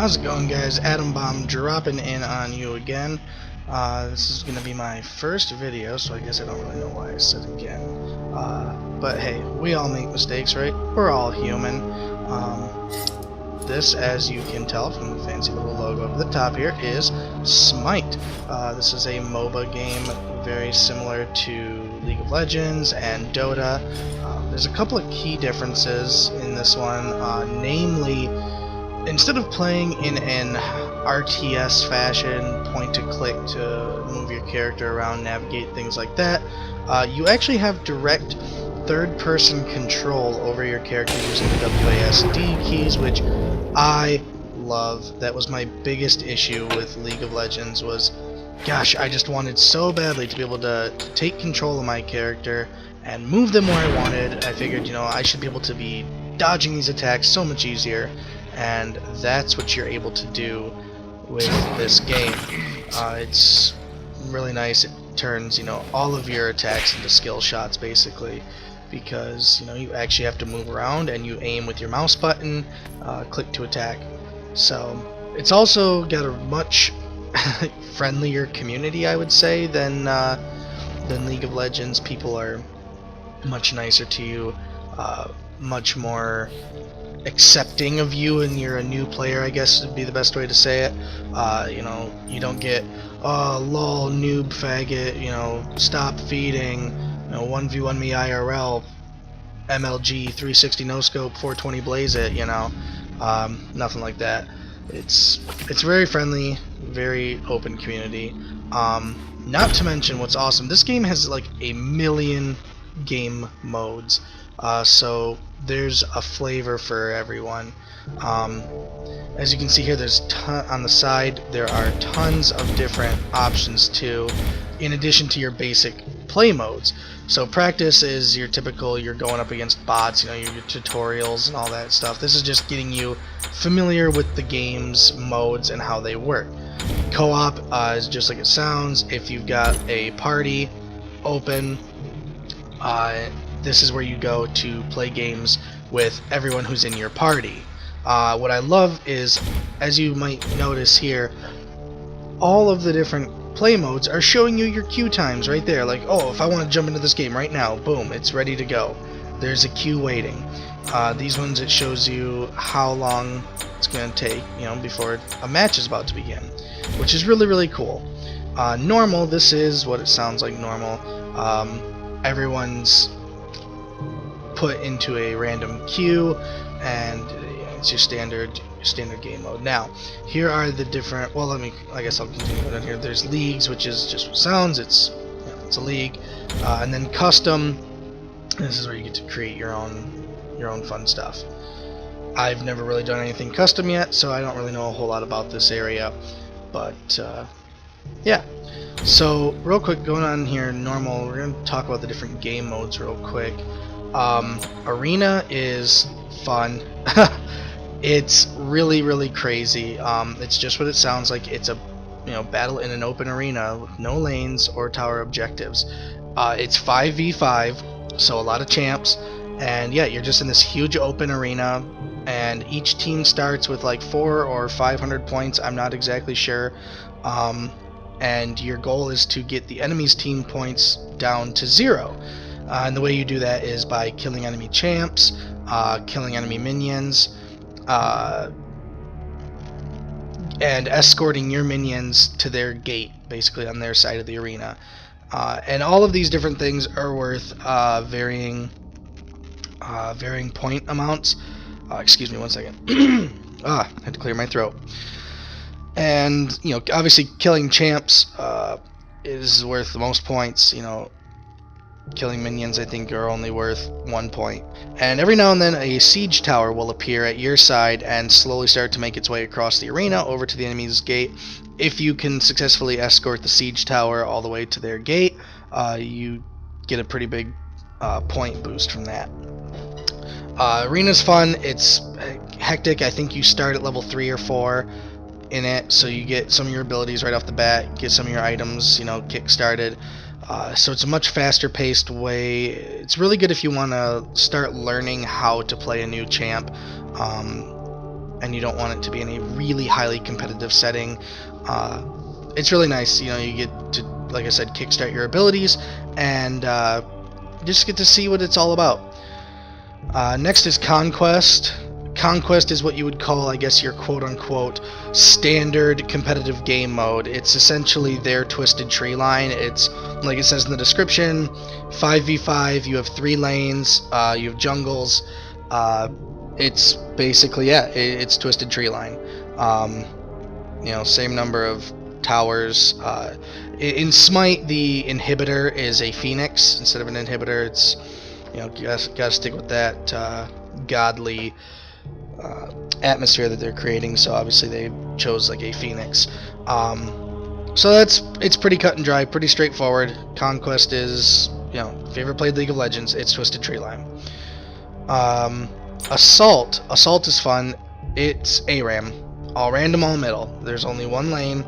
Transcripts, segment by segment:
How's it going, guys? Atom Bomb dropping in on you again. This is going to be my first video, so I guess I don't really know why I said again. But hey, we all make mistakes, right? We're all human. This, as you can tell from the fancy little logo at the top here, is Smite. This is a MOBA game very similar to League of Legends and Dota. There's a couple of key differences in this one, namely, instead of playing in an RTS fashion, point to click to move your character around, navigate, things like that, you actually have direct third-person control over your character using the WASD keys, which I love. That was my biggest issue with League of Legends was, gosh, I just wanted so badly to be able to take control of my character and move them where I wanted. I figured, I should be able to be dodging these attacks so much easier, and that's what you're able to do with this game. It's really nice. It turns, all of your attacks into skill shots, basically, because, you actually have to move around and you aim with your mouse button, click to attack. So, it's also got a much friendlier community, I would say, than League of Legends. People are much nicer to you, much more accepting of you, and you're a new player, I guess would be the best way to say it. You don't get, lol, noob, faggot, stop feeding, 1v1 me IRL, MLG, 360 no scope, 420 blaze it, nothing like that. It's very friendly, very open community. Not to mention what's awesome, this game has like a million game modes, so there's a flavor for everyone. As you can see here, there's on the side there are tons of different options too, in addition to your basic play modes. So practice is your typical, you're going up against bots, your tutorials and all that stuff. This is just getting you familiar with the game's modes and how they work. Co-op is just like it sounds. If you've got a party open, this is where you go to play games with everyone who's in your party. What I love is, as you might notice here, all of the different play modes are showing you your queue times right there. Like, oh, if I want to jump into this game right now, boom, it's ready to go. There's a queue waiting. These ones, it shows you how long it's going to take, before a match is about to begin, which is really, really cool. Normal, this is what it sounds like normal. Everyone's put into a random queue, and it's your standard game mode. Now, here are the different. Well, I guess I'll continue down here. There's leagues, which is just what it sounds. It's a league, and then custom. This is where you get to create your own fun stuff. I've never really done anything custom yet, so I don't really know a whole lot about this area, but yeah. So real quick, going on here, normal, we're going to talk about the different game modes real quick. Arena is fun. It's really, really crazy. It's just what it sounds like. It's a battle in an open arena with no lanes or tower objectives. It's 5v5, so a lot of champs, and yeah, you're just in this huge open arena, and each team starts with like 400 or 500 points, I'm not exactly sure, and your goal is to get the enemy's team points down to 0. And the way you do that is by killing enemy champs, killing enemy minions, and escorting your minions to their gate, basically on their side of the arena. And all of these different things are worth varying point amounts. Excuse me one second. I had to clear my throat. And obviously killing champs is worth the most points. Killing minions, I think, are only worth 1 point. And every now and then a siege tower will appear at your side and slowly start to make its way across the arena over to the enemy's gate. If you can successfully escort the siege tower all the way to their gate, you get a pretty big point boost from that. Arena's fun. It's hectic. I think you start at level 3 or 4 in it, so you get some of your abilities right off the bat, get some of your items, kick started. So it's a much faster paced way. It's really good if you want to start learning how to play a new champ, and and you don't want it to be in a really highly competitive setting, it's really nice. You know, you get to, like I said, kickstart your abilities and just get to see what it's all about. Next is Conquest. Conquest is what you would call, I guess, your quote-unquote standard competitive game mode. It's essentially their Twisted Tree line. It's, like it says in the description, 5v5, you have 3 lanes, you have jungles. It's basically, yeah, it's Twisted Tree line. You know, same number of towers. In Smite, the inhibitor is a phoenix instead of an inhibitor. It's, you know, gotta stick with that godly atmosphere that they're creating, so obviously they chose like a phoenix. So it's pretty cut and dry, pretty straightforward. Conquest is, you know, if you ever played League of Legends, it's Twisted Tree Line. Assault is fun. It's ARAM, all random, all middle. There's only one lane.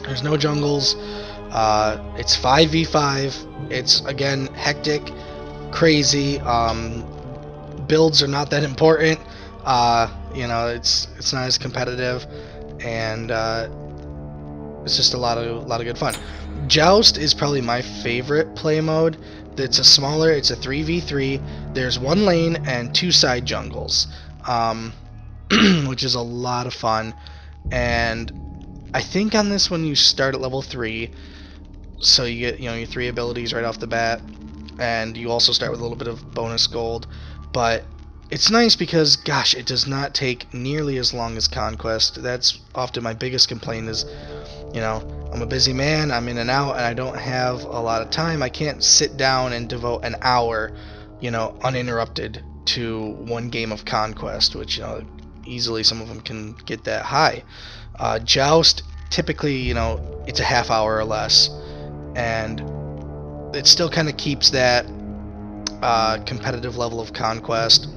There's no jungles. It's 5v5. It's, again, hectic, crazy. Builds are not that important. You know, it's not as competitive, and it's just a lot of good fun. Joust is probably my favorite play mode. It's a 3v3. There's 1 lane and 2 side jungles, which is a lot of fun. And I think on this one you start at level 3, so you get, you know, your 3 abilities right off the bat, and you also start with a little bit of bonus gold. But it's nice because, gosh, it does not take nearly as long as Conquest. That's often my biggest complaint is, you know, I'm a busy man, I'm in and out, and I don't have a lot of time. I can't sit down and devote an hour, you know, uninterrupted to one game of Conquest, which, you know, easily some of them can get that high. Joust, typically, you know, it's a half hour or less, and it still kind of keeps that competitive level of Conquest.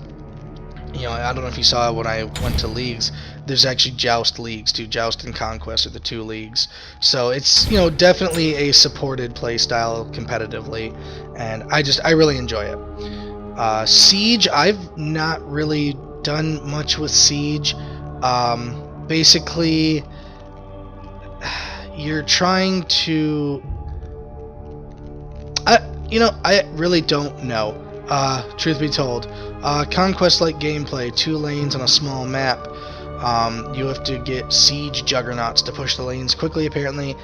You know, I don't know if you saw when I went to leagues, there's actually Joust leagues too. Joust and Conquest are the 2 leagues. So it's, you know, definitely a supported play style competitively, and I really enjoy it. Siege, I've not really done much with Siege. Basically, you're trying to... I really don't know. Truth be told. Conquest-like gameplay, 2 lanes on a small map. You have to get siege juggernauts to push the lanes quickly, apparently.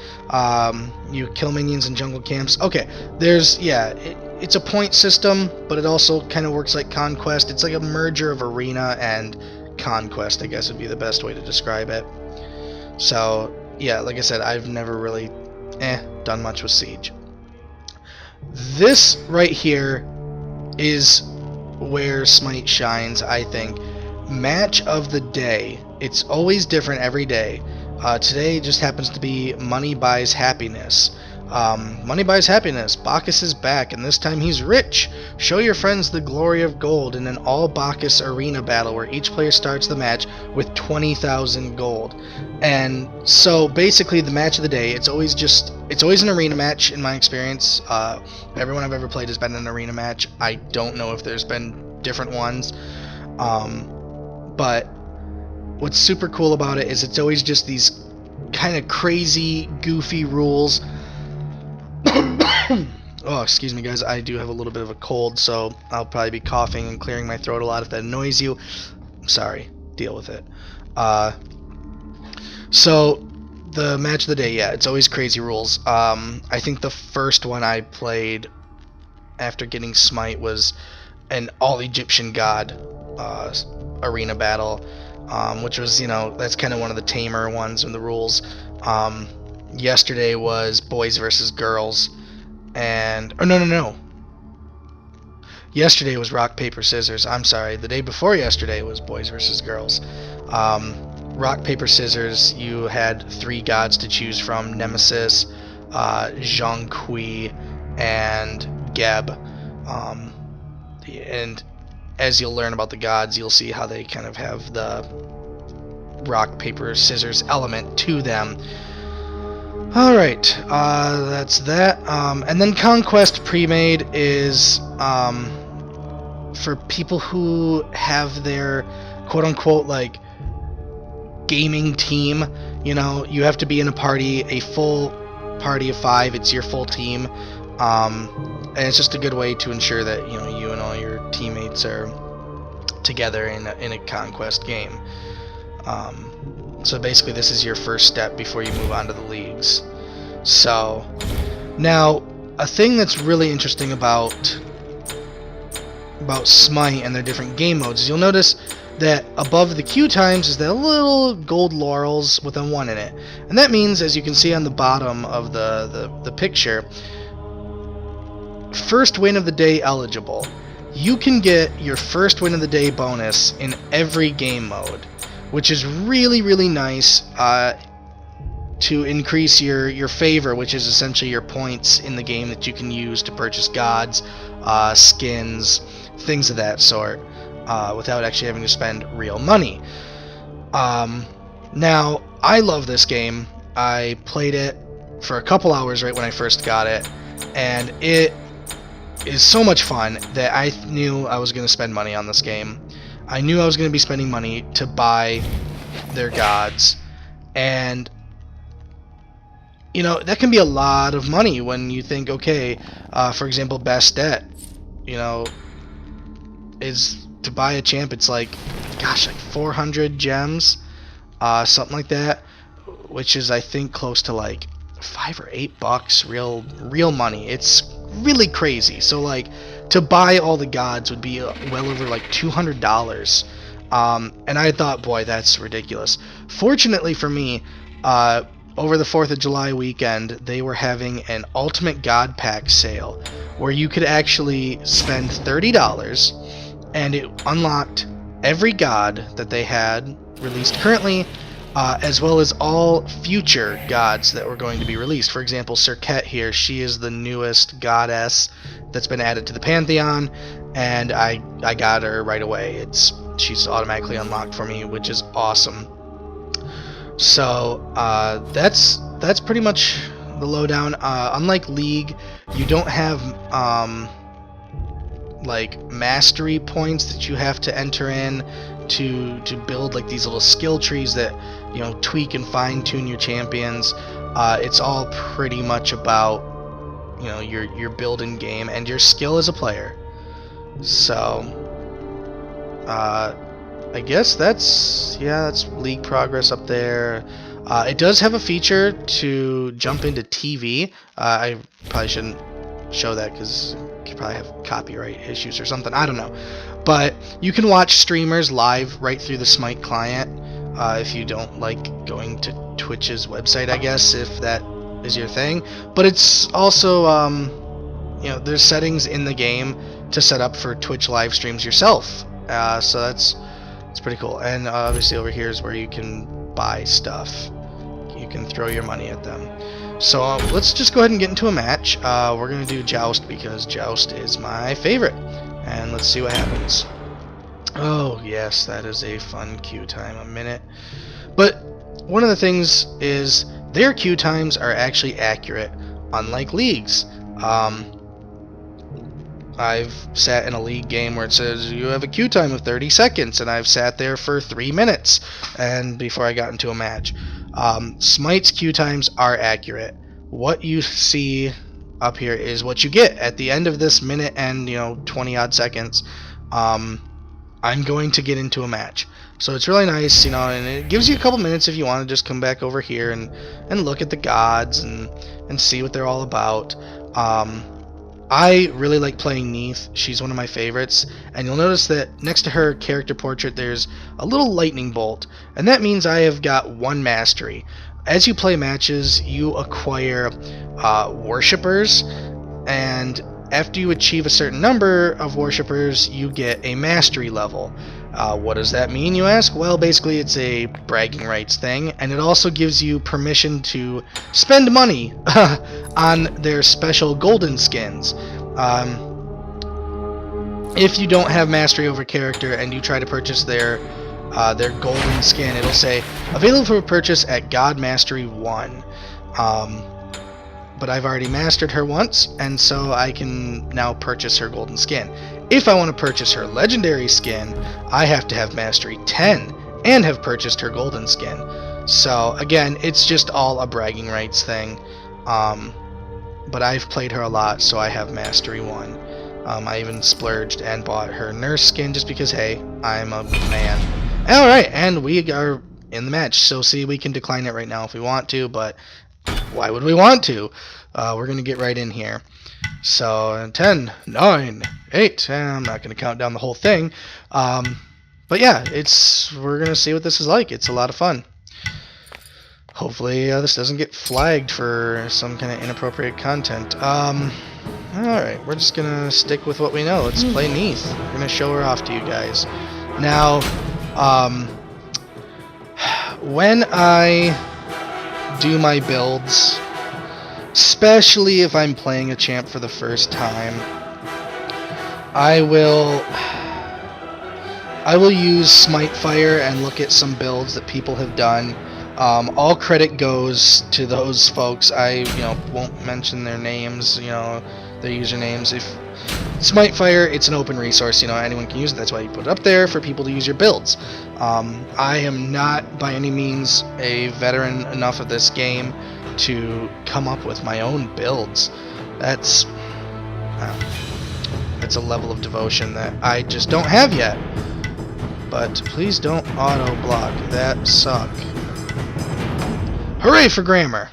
You kill minions in jungle camps. Okay, there's, yeah, it's a point system, but it also kind of works like Conquest. It's like a merger of Arena and Conquest, I guess would be the best way to describe it. So, yeah, like I said, I've never really done much with Siege. This right here is where Smite shines, I think. Match of the day. It's always different every day. Today just happens to be Money Buys Happiness. Money Buys Happiness. Bacchus is back, and this time he's rich. Show your friends the glory of gold in an all-Bacchus arena battle where each player starts the match with 20,000 gold. And so basically the match of the day, it's always an arena match in my experience. Everyone I've ever played has been an arena match. I don't know if there's been different ones. But what's super cool about it is it's always just these kind of crazy, goofy rules. Oh, excuse me, guys. I do have a little bit of a cold, so I'll probably be coughing and clearing my throat a lot if that annoys you. I'm sorry. Deal with it. So, the match of the day, yeah, it's always crazy rules. I think the first one I played after getting Smite was an all-Egyptian god arena battle, which was, you know, that's kind of one of the tamer ones in the rules. Yesterday was boys versus girls, and no. Yesterday was rock paper scissors. I'm sorry. The day before yesterday was boys versus girls. Rock paper scissors. You had 3 gods to choose from: Nemesis, Zhonghui, and Geb. And as you'll learn about the gods, you'll see how they kind of have the rock paper scissors element to them. Alright, that's that. And then Conquest Pre-Made is for people who have their quote-unquote, like, gaming team. You know, you have to be in a party, a full party of 5. It's your full team, and it's just a good way to ensure that you and all your teammates are together in a conquest game. So basically, this is your first step before you move on to the leagues. So now, a thing that's really interesting about Smite and their different game modes is you'll notice that above the queue times is that little gold laurels with a 1 in it. And that means, as you can see on the bottom of the picture, first win of the day eligible. You can get your first win of the day bonus in every game mode, which is really, really nice to increase your favor, which is essentially your points in the game that you can use to purchase gods, skins, things of that sort, without actually having to spend real money. Now, I love this game. I played it for a couple hours right when I first got it, and it is so much fun that I knew I was going to spend money on this game. I knew I was going to be spending money to buy their gods, and that can be a lot of money when you think, okay, for example, Bastet, is to buy a champ, it's like 400 gems, something like that, which is, I think, close to like $5 or $8 real money. It's really crazy. So like, to buy all the gods would be well over like $200, and I thought, boy, that's ridiculous. Fortunately for me, over the 4th of July weekend, they were having an Ultimate God Pack sale where you could actually spend $30 and it unlocked every god that they had released currently, as well as all future gods that were going to be released. For example, Serket here, she is the newest goddess that's been added to the Pantheon, and I got her right away. She's automatically unlocked for me, which is awesome. So that's pretty much the lowdown. Unlike League, you don't have like mastery points that you have to enter in to build like these little skill trees that tweak and fine-tune your champions. It's all pretty much about your building game and your skill as a player. So I guess that's League progress up there. It does have a feature to jump into TV. I probably shouldn't show that because you probably have copyright issues or something. I don't know. But you can watch streamers live right through the Smite client if you don't like going to Twitch's website, I guess, if that is your thing. But it's also, there's settings in the game to set up for Twitch live streams yourself. So that's pretty cool. And obviously over here is where you can buy stuff. You can throw your money at them. So let's just go ahead and get into a match. We're going to do Joust because Joust is my favorite. And let's see what happens. Oh yes, that is a fun queue time, a minute. But one of the things is their queue times are actually accurate, unlike League's. I've sat in a League game where it says you have a queue time of 30 seconds, and I've sat there for 3 minutes and before I got into a match. Smite's queue times are accurate. What you see up here is what you get at the end of this minute and 20 odd seconds. I'm going to get into a match, so it's really nice, and it gives you a couple minutes if you want to just come back over here and look at the gods and see what they're all about. I really like playing Neith. She's one of my favorites, and you'll notice that next to her character portrait there's a little lightning bolt, and that means I have got 1 mastery. As you play matches, you acquire worshippers, and after you achieve a certain number of worshippers, you get a mastery level. What does that mean, you ask? Well, basically it's a bragging rights thing, and it also gives you permission to spend money on their special golden skins. If you don't have mastery over character and you try to purchase their golden skin, it'll say available for purchase at God Mastery 1. But I've already mastered her once, and so I can now purchase her golden skin. If I want to purchase her legendary skin, I have to have mastery 10 and have purchased her golden skin. So again, it's just all a bragging rights thing. But I've played her a lot, so I have Mastery 1. I even splurged and bought her nurse skin just because, hey, I'm a man. Alright, and we are in the match. So see, we can decline it right now if we want to, but why would we want to? We're going to get right in here. So 10, 9, 8, I'm not going to count down the whole thing. But yeah, we're going to see what this is like. It's a lot of fun. Hopefully this doesn't get flagged for some kind of inappropriate content. Alright, we're just gonna stick with what we know. Let's play Neath. We're gonna show her off to you guys. Now, when I do my builds, especially if I'm playing a champ for the first time, I will use Smite Fire and look at some builds that people have done. All credit goes to those folks. I, won't mention their names, their usernames. If Smite Fire, it's an open resource, anyone can use it. That's why you put it up there for people to use your builds. I am not by any means a veteran enough of this game to come up with my own builds. That's a level of devotion that I just don't have yet. But please don't auto block. That suck. Hooray for grammar!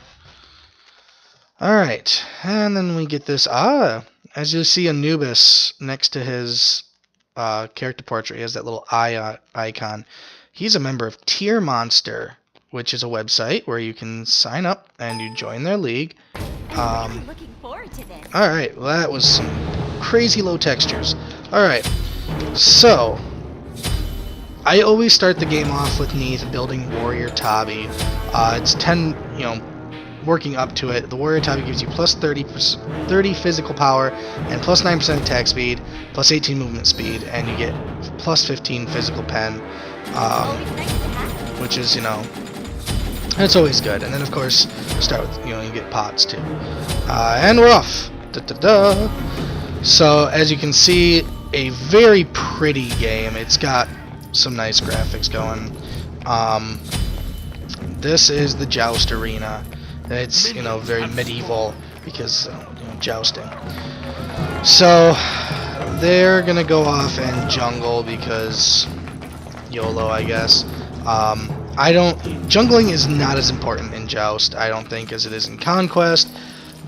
Alright, and then we get this. As you see Anubis next to his character portrait, he has that little eye icon. He's a member of Tier Monster, which is a website where you can sign up and you join their league. Looking forward to this. Alright, well that was some crazy low textures. Alright, so I always start the game off with Neath building Warrior Tabi. It's 10, working up to it. The Warrior Tabi gives you plus 30 physical power and plus 9% attack speed, plus 18 movement speed, and you get plus 15 physical pen, which is, it's always good. And then, of course, start with, you get pots too. And we're off. So, as you can see, a very pretty game. It's got some nice graphics going. This is the Joust Arena. It's, very medieval because, jousting. So, they're gonna go off and jungle because YOLO, I guess. Jungling is not as important in Joust, I don't think, as it is in Conquest.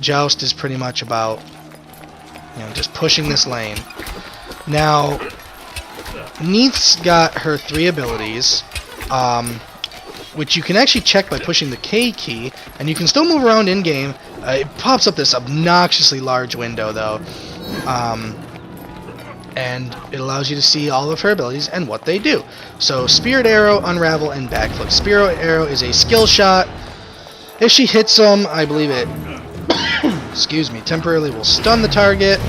Joust is pretty much about, just pushing this lane. Now, Neath's got her 3 abilities, which you can actually check by pushing the K key, and you can still move around in-game. It pops up this obnoxiously large window, though, and it allows you to see all of her abilities and what they do. So, Spirit Arrow, Unravel, and Backflip. Spirit Arrow is a skill shot. If she hits them, I believe it, excuse me, temporarily will stun the target,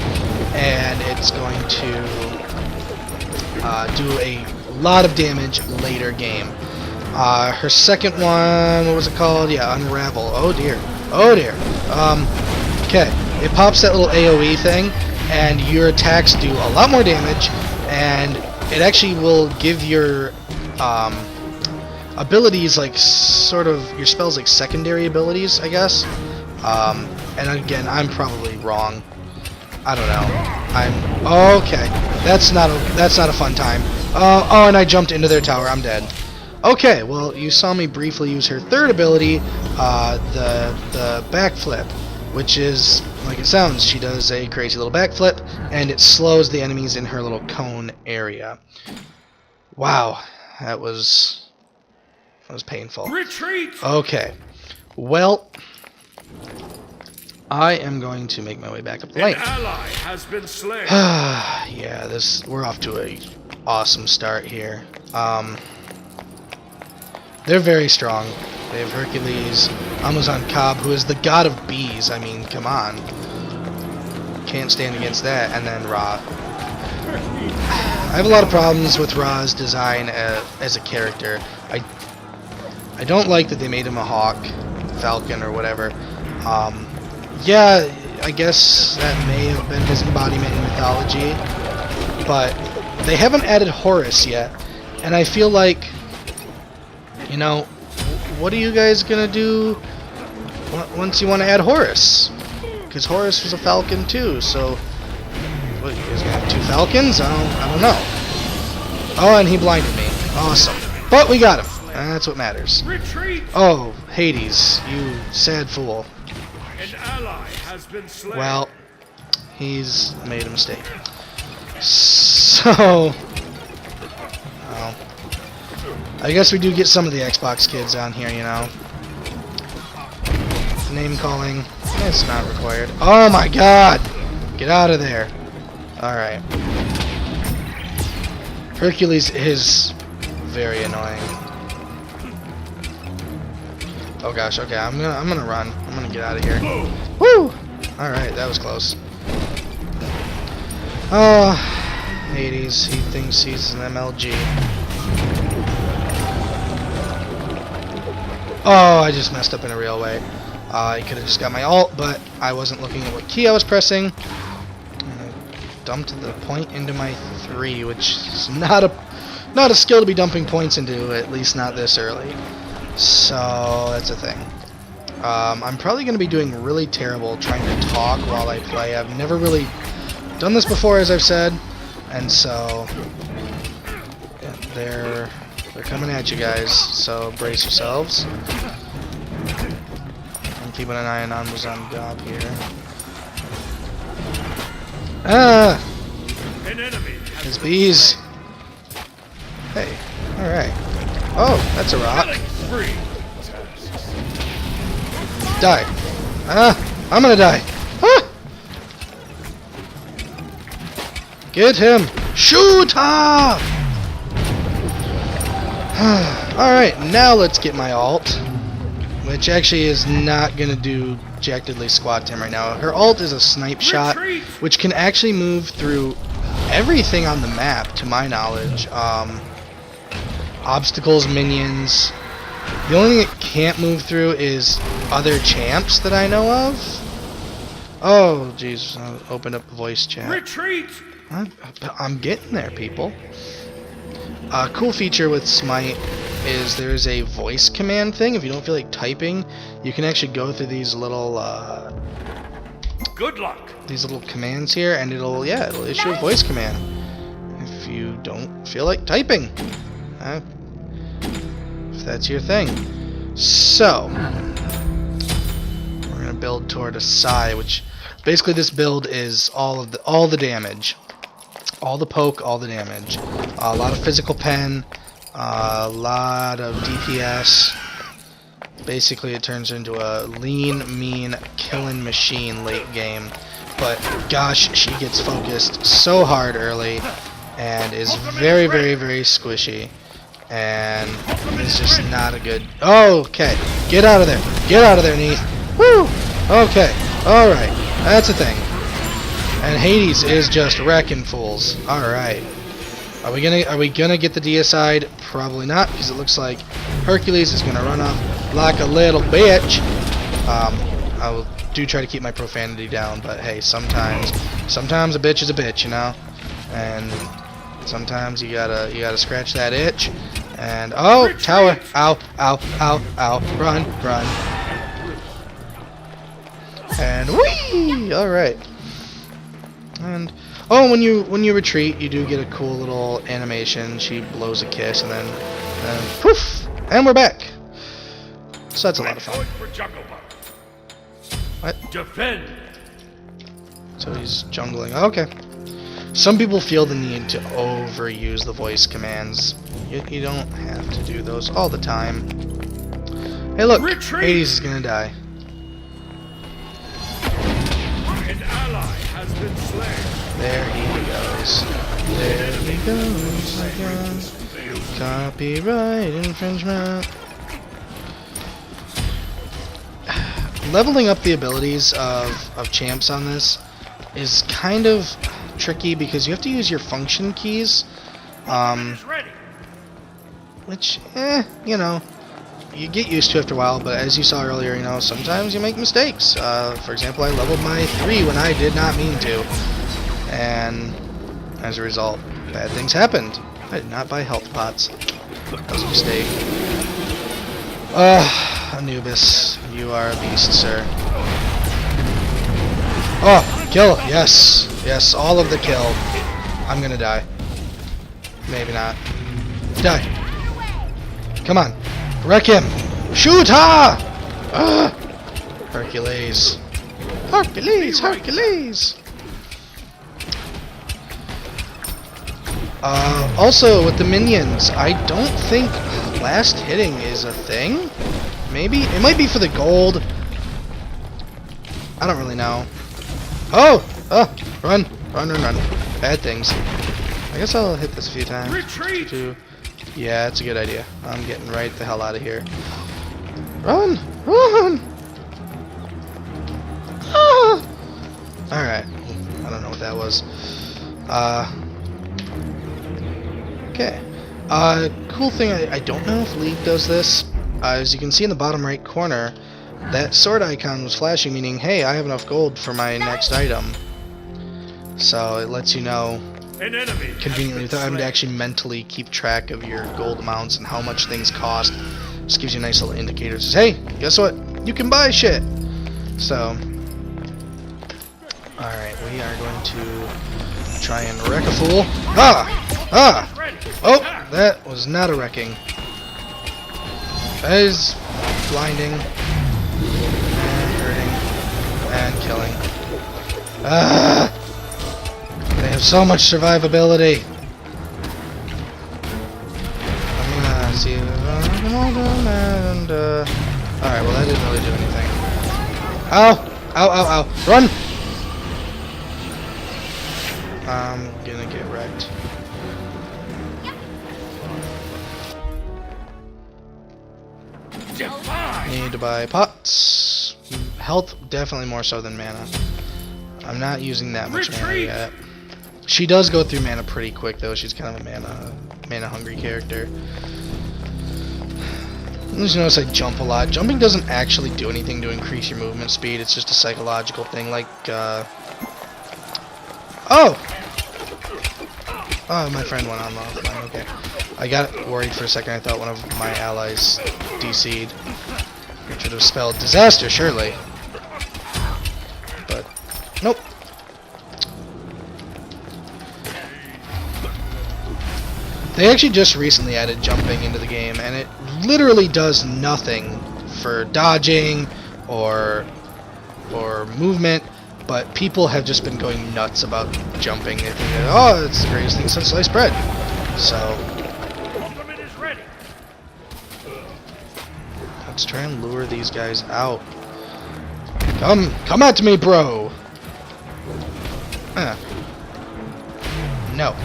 and it's going to do a lot of damage later game. Her second one, what was it called? Yeah, Unravel. Oh dear. Oh dear. Okay. It pops that little AoE thing, and your attacks do a lot more damage, and it actually will give your abilities like your spells like secondary abilities, I guess. And again, I'm probably wrong. I don't know. Okay. That's not a fun time. Oh, and I jumped into their tower. I'm dead. Okay, well, you saw me briefly use her third ability, the backflip, which is like it sounds. She does a crazy little backflip, and it slows the enemies in her little cone area. Wow, that was painful. Retreat. Okay, well, I am going to make my way back up the lane. An ally has been slain. Yeah, we're off to a awesome start here. They're very strong. They have Hercules, Amazon Cobb, who is the god of bees. I mean, come on. Can't stand against that. And then Ra. I have a lot of problems with Ra's design as a character. I don't like that they made him a hawk, falcon, or whatever. Yeah, I guess that may have been his embodiment in mythology, but they haven't added Horus yet, and I feel like you know, what are you guys gonna do once you want to add Horus? Because Horus was a falcon too, so what, you guys gonna have 2 falcons? I don't know. Oh, and he blinded me. Awesome. But we got him. That's what matters. Retreat! Oh, Hades, you sad fool. An ally has been slain. Well, he's made a mistake. So, well, I guess we do get some of the Xbox kids on here, you know. Name calling, it's not required. Oh my god! Get out of there. Alright. Hercules is very annoying. Oh gosh, okay, I'm gonna run. I'm gonna get out of here. Woo! Alright, that was close. Oh, Hades, he thinks he's an MLG. Oh, I just messed up in a real way. I could have just got my ult, but I wasn't looking at what key I was pressing. I dumped the point into my 3, which is not a skill to be dumping points into, at least not this early. So that's a thing. I'm probably going to be doing really terrible trying to talk while I play. I've never really done this before, as I've said, and so yeah, they're coming at you guys. So brace yourselves. I'm keeping an eye on what's on job here. Ah! An enemy has His been bees. Hey, all right. Oh, that's a rock. killing spree. Die. Ah, I'm gonna die. Ah! Get him. Shoot! Alright, now let's get my ult. Which actually is not gonna do jack diddly squat to him right now. Her ult is a snipe shot, Retreat! which can actually move through everything on the map, to my knowledge. Obstacles, minions. The only thing it can't move through is other champs that I know of. Oh, jeez. I opened up the voice chat. Retreat! I'm getting there, people. A cool feature with Smite is there's a voice command thing. If you don't feel like typing, you can actually go through these little Good luck. commands here, and it'll issue a voice command if you don't feel like typing. If that's your thing. So we're gonna build toward a Psy, which basically this build is all the damage. All the poke, all the damage. A lot of physical pen, a lot of DPS. Basically, it turns into a lean, mean, killing machine late game. But gosh, she gets focused so hard early, and is very, very, very squishy. And it's just not a good. Oh, okay, get out of there! Get out of there, Neath. Woo! Okay, all right, that's a thing. And Hades is just wrecking fools. Alright. Are we gonna get the deicide? Probably not, because it looks like Hercules is gonna run off like a little bitch. I will try to keep my profanity down, but hey, sometimes a bitch is a bitch, you know? And sometimes you gotta scratch that itch. And oh, tower! Ow, ow, ow, ow. Run, run. And whee! Alright. And oh, when you retreat, you do get a cool little animation. She blows a kiss, and then poof, and we're back. So that's a lot of fun. What? Defend. So he's jungling. Okay. Some people feel the need to overuse the voice commands. You don't have to do those all the time. Hey, look, Retreat! Hades is gonna die. An ally has been slain. There he goes. There he goes again. Copyright infringement. Leveling up the abilities of champs on this is kind of tricky because you have to use your function keys. Which, you know, you get used to after a while, but as you saw earlier, you know, sometimes you make mistakes. For example, I leveled my 3 when I did not mean to. And as a result, bad things happened. I did not buy health pots. That was a mistake. Anubis, you are a beast, sir. Oh, kill! Yes, yes, all of the kill. I'm gonna die. Maybe not. Die. Come on, wreck him. Shoot her! Hercules. Hercules, Hercules. Also, with the minions, I don't think last hitting is a thing. Maybe? It might be for the gold. I don't really know. Oh! Oh! Run! Run, run, run. Bad things. I guess I'll hit this a few times. Retreat! Yeah, that's a good idea. I'm getting right the hell out of here. Run! Run! Ah! Alright. I don't know what that was. Okay. Cool thing, I don't know if League does this. As you can see in the bottom right corner, that sword icon was flashing, meaning, hey, I have enough gold for my next item. So it lets you know conveniently without having to actually mentally keep track of your gold amounts and how much things cost. Just gives you a nice little indicator. Says, hey, guess what? You can buy shit. So, alright, we are going to try and wreck a fool. Ah! Ah! Oh, that was not a wrecking. That is blinding and hurting and killing. Ah! They have so much survivability. I'm gonna see. Alright, well that didn't really do anything. Ow! Ow, ow, ow. Run! I'm gonna get wrecked. Need to buy pots. Health, definitely more so than mana. I'm not using that much mana yet. She does go through mana pretty quick though. She's kind of a mana hungry character. Just notice I jump a lot. Jumping doesn't actually do anything to increase your movement speed. It's just a psychological thing. Like, oh! Oh, my friend went on offline. Okay. I got worried for a second. I thought one of my allies DC'd. Which would have spelled disaster, surely. But, nope. They actually just recently added jumping into the game, and it literally does nothing for dodging or movement, but people have just been going nuts about jumping. They think that, oh, it's the greatest thing since sliced bread. So, let's try and lure these guys out. Come at me, bro! No.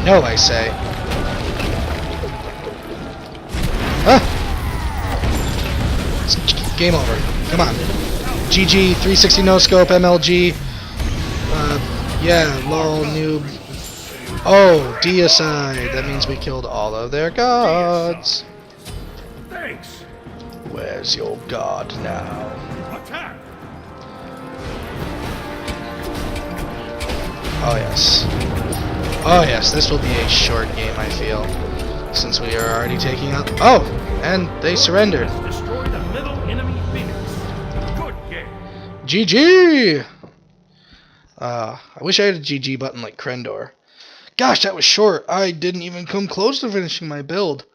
No, I say. It's game over. Come on. GG, 360 no scope, MLG. Yeah, lol, noob. Oh, deicide. That means we killed all of their gods. Thanks. Where's your god now? Attack. Oh yes. Oh yes, this will be a short game, I feel. Since we are already taking out... Oh! And they surrendered. Destroy the middle enemy Phoenix. Good game. GG! I wish I had a GG button like Krendor. Gosh, that was short. I didn't even come close to finishing my build.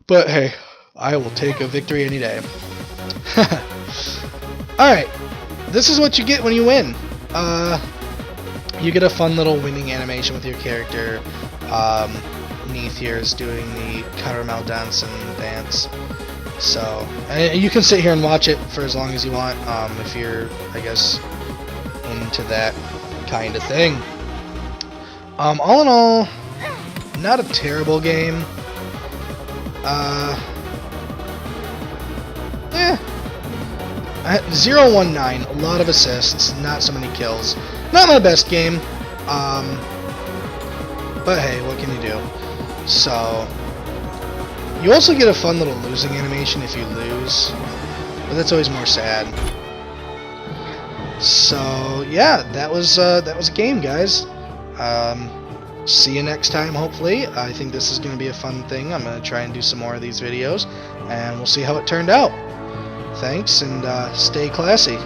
But hey, I will take a victory any day. Alright, this is what you get when you win. You get a fun little winning animation with your character. Neath here is doing the caramel dance and dance. So, you can sit here and watch it for as long as you want, if you're, I guess, into that kind of thing. All in all, not a terrible game. 0-1-9, a lot of assists, not so many kills. Not my best game, but hey, what can you do? So, you also get a fun little losing animation if you lose, but that's always more sad. So yeah, that was a game, guys. See you next time, hopefully. I think this is going to be a fun thing. I'm going to try and do some more of these videos. and we'll see how it turned out. Thanks, and stay classy.